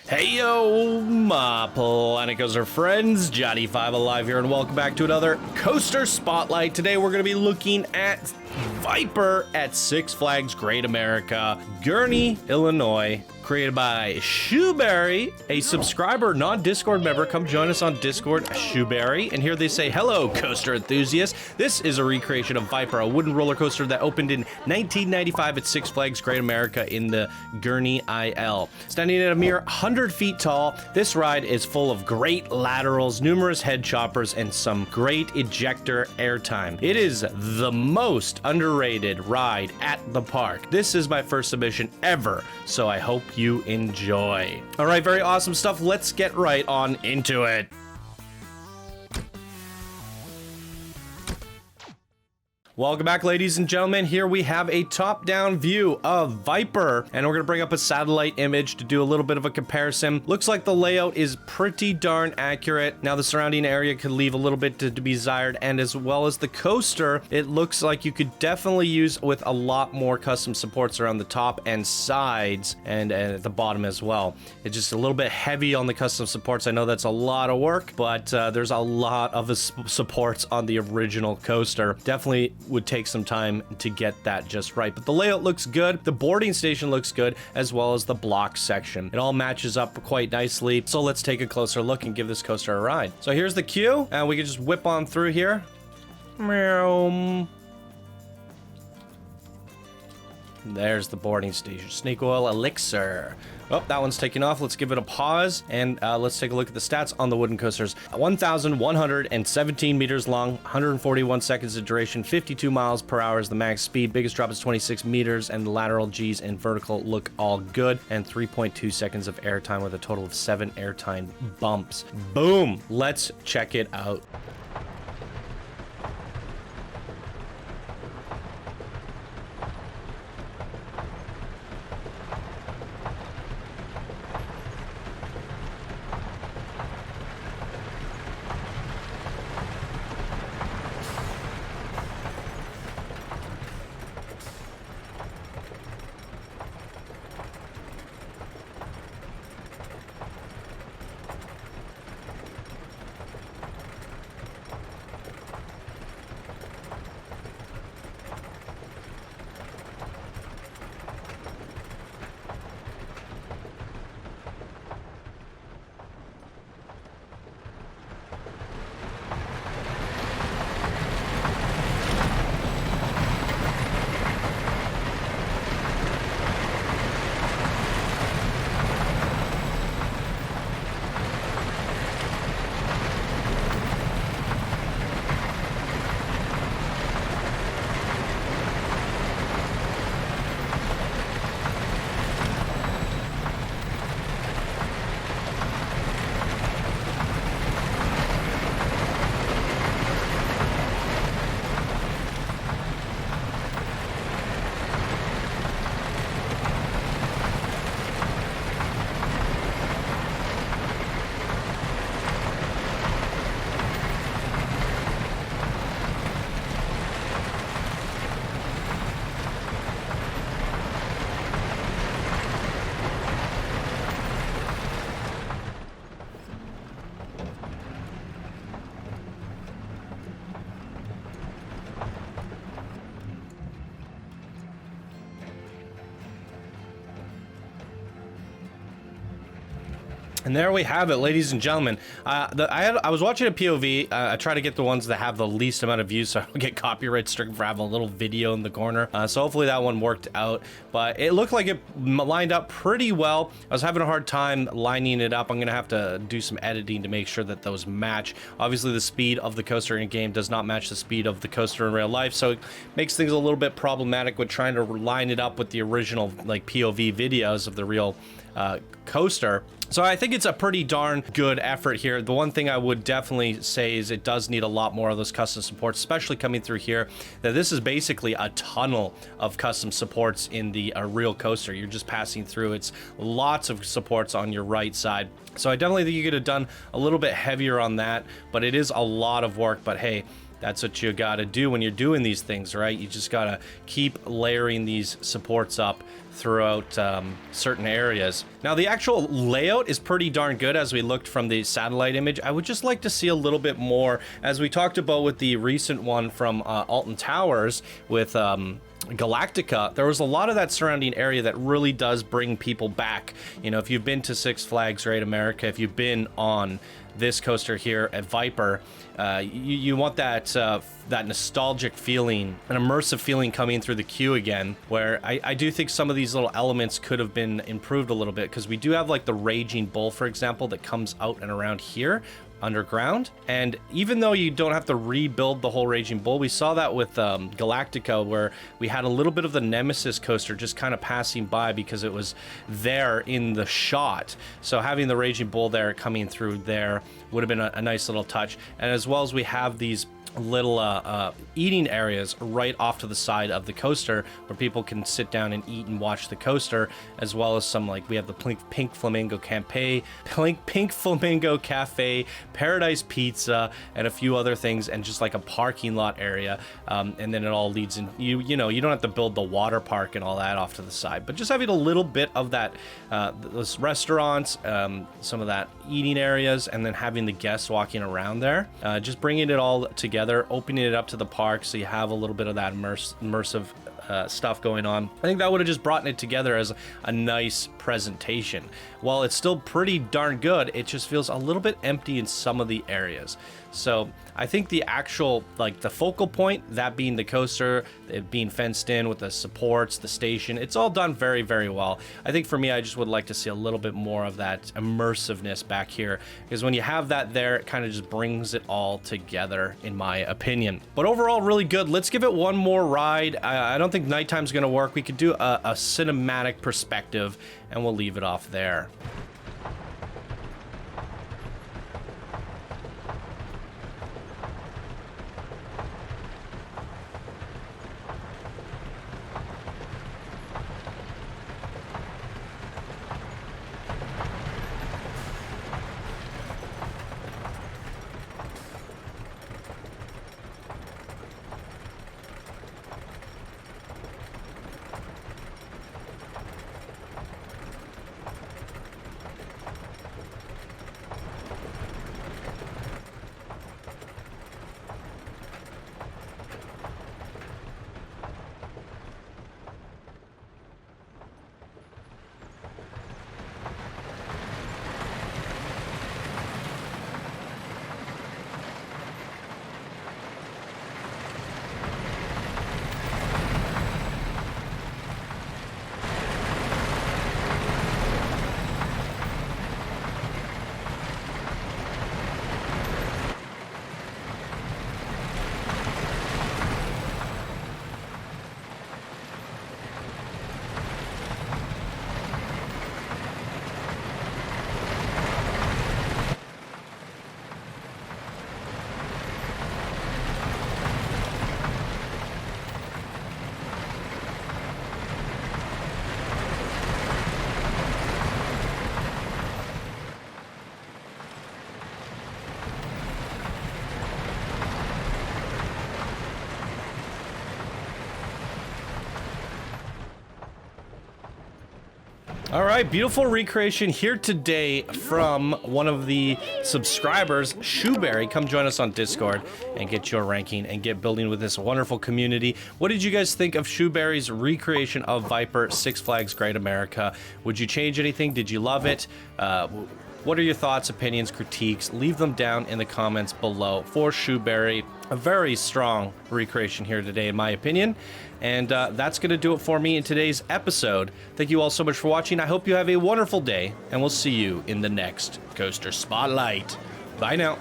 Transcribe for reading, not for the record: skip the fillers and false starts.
Hey yo, my Planet Coaster friends, Johnny5 Alive here, and welcome back to another Coaster Spotlight. Today we're going to be looking at Viper at Six Flags Great America, Gurnee, Illinois. Created by Shuberry, a subscriber, non-Discord member. Come join us on Discord, Shuberry. And here they say, hello, coaster enthusiasts. This is a recreation of Viper, a wooden roller coaster that opened in 1995 at Six Flags Great America in the Gurnee IL. Standing at a mere 100 feet tall, this ride is full of great laterals, numerous head choppers, and some great ejector airtime. It is the most underrated ride at the park. This is my first submission ever, so I hope you enjoy. All right, very awesome stuff. Let's get right on into it. Welcome back, ladies and gentlemen. Here we have a top-down view of Viper, and we're gonna bring up a satellite image to do a little bit of a comparison. Looks like the layout is pretty darn accurate. Now, the surrounding area could leave a little bit to be desired, and as well as the coaster, it looks like you could definitely use with a lot more custom supports around the top and sides, and at the bottom as well. It's just a little bit heavy on the custom supports. I know that's a lot of work, but there's a lot of supports on the original coaster. Definitely would take some time to get that just right, but the layout looks good, the boarding station looks good, as well as the block section. It all matches up quite nicely, so let's take a closer look and give this coaster a ride. So here's the queue, and we can just whip on through here. Meow. There's the boarding station. Snake oil elixir. Oh, that one's taking off. Let's give it a pause, and let's take a look at the stats on the wooden coasters. 1,117 meters long, 141 seconds of duration, 52 miles per hour is the max speed. Biggest drop is 26 meters, and the lateral G's and vertical look all good, and 3.2 seconds of airtime with a total of 7 airtime bumps. Boom! Let's check it out. And there we have it, ladies and gentlemen. I was watching a POV. I try to get the ones that have the least amount of views so I don't get copyright stricken for having a little video in the corner. So hopefully that one worked out. But it looked like it lined up pretty well. I was having a hard time lining it up. I'm going to have to do some editing to make sure that those match. Obviously, the speed of the coaster in game does not match the speed of the coaster in real life. So it makes things a little bit problematic with trying to line it up with the original like POV videos of the real coaster. So I think it's a pretty darn good effort here. The one thing I would definitely say is it does need a lot more of those custom supports, especially coming through here, that this is basically a tunnel of custom supports in the real coaster. You're just passing through. It's lots of supports on your right side. So I definitely think you could have done a little bit heavier on that, but it is a lot of work. But hey, that's what you gotta do when you're doing these things, right? You just gotta keep layering these supports up throughout certain areas. Now, the actual layout is pretty darn good as we looked from the satellite image. I would just like to see a little bit more, as we talked about with the recent one from Alton Towers with Galactica. There was a lot of that surrounding area that really does bring people back. You know, if you've been to Six Flags Great America, if you've been on this coaster here at Viper, you want that that nostalgic feeling, an immersive feeling coming through the queue again, where I do think some of these little elements could have been improved a little bit, because we do have like the Raging Bull, for example, that comes out and around here underground. And even though you don't have to rebuild the whole Raging Bull, we saw that with Galactica, where we had a little bit of the Nemesis coaster just kind of passing by because it was there in the shot. So having the Raging Bull there coming through there would have been a nice little touch. And as well as we have these little eating areas right off to the side of the coaster where people can sit down and eat and watch the coaster, as well as some, like, we have the Pink Flamingo Cafe, Paradise Pizza, and a few other things, and just like a parking lot area. And then it all leads in, you know, you don't have to build the water park and all that off to the side, but just having a little bit of that, those restaurants, some of that eating areas, and then having the guests walking around there, just bringing it all together, opening it up to the park so you have a little bit of that immersive stuff going on. I think that would have just brought it together as a nice presentation. While it's still pretty darn good, it just feels a little bit empty in some of the areas. So I think the actual, like, the focal point, that being the coaster, it being fenced in with the supports, the station, it's all done very, very well. I think for me, I just would like to see a little bit more of that immersiveness back here, because when you have that there, it kind of just brings it all together, in my opinion. But overall, really good. Let's give it one more ride. I don't think nighttime's gonna work. We could do a cinematic perspective, and we'll leave it off there. All right, beautiful recreation here today from one of the subscribers, Shuberry. Come join us on Discord and get your ranking and get building with this wonderful community. What did you guys think of Shuberry's recreation of Viper Six Flags Great America? Would you change anything? Did you love it? What are your thoughts, opinions, critiques? Leave them down in the comments below. For Shuberry, a very strong recreation here today, in my opinion. And that's going to do it for me in today's episode. Thank you all so much for watching. I hope you have a wonderful day, and we'll see you in the next Coaster Spotlight. Bye now.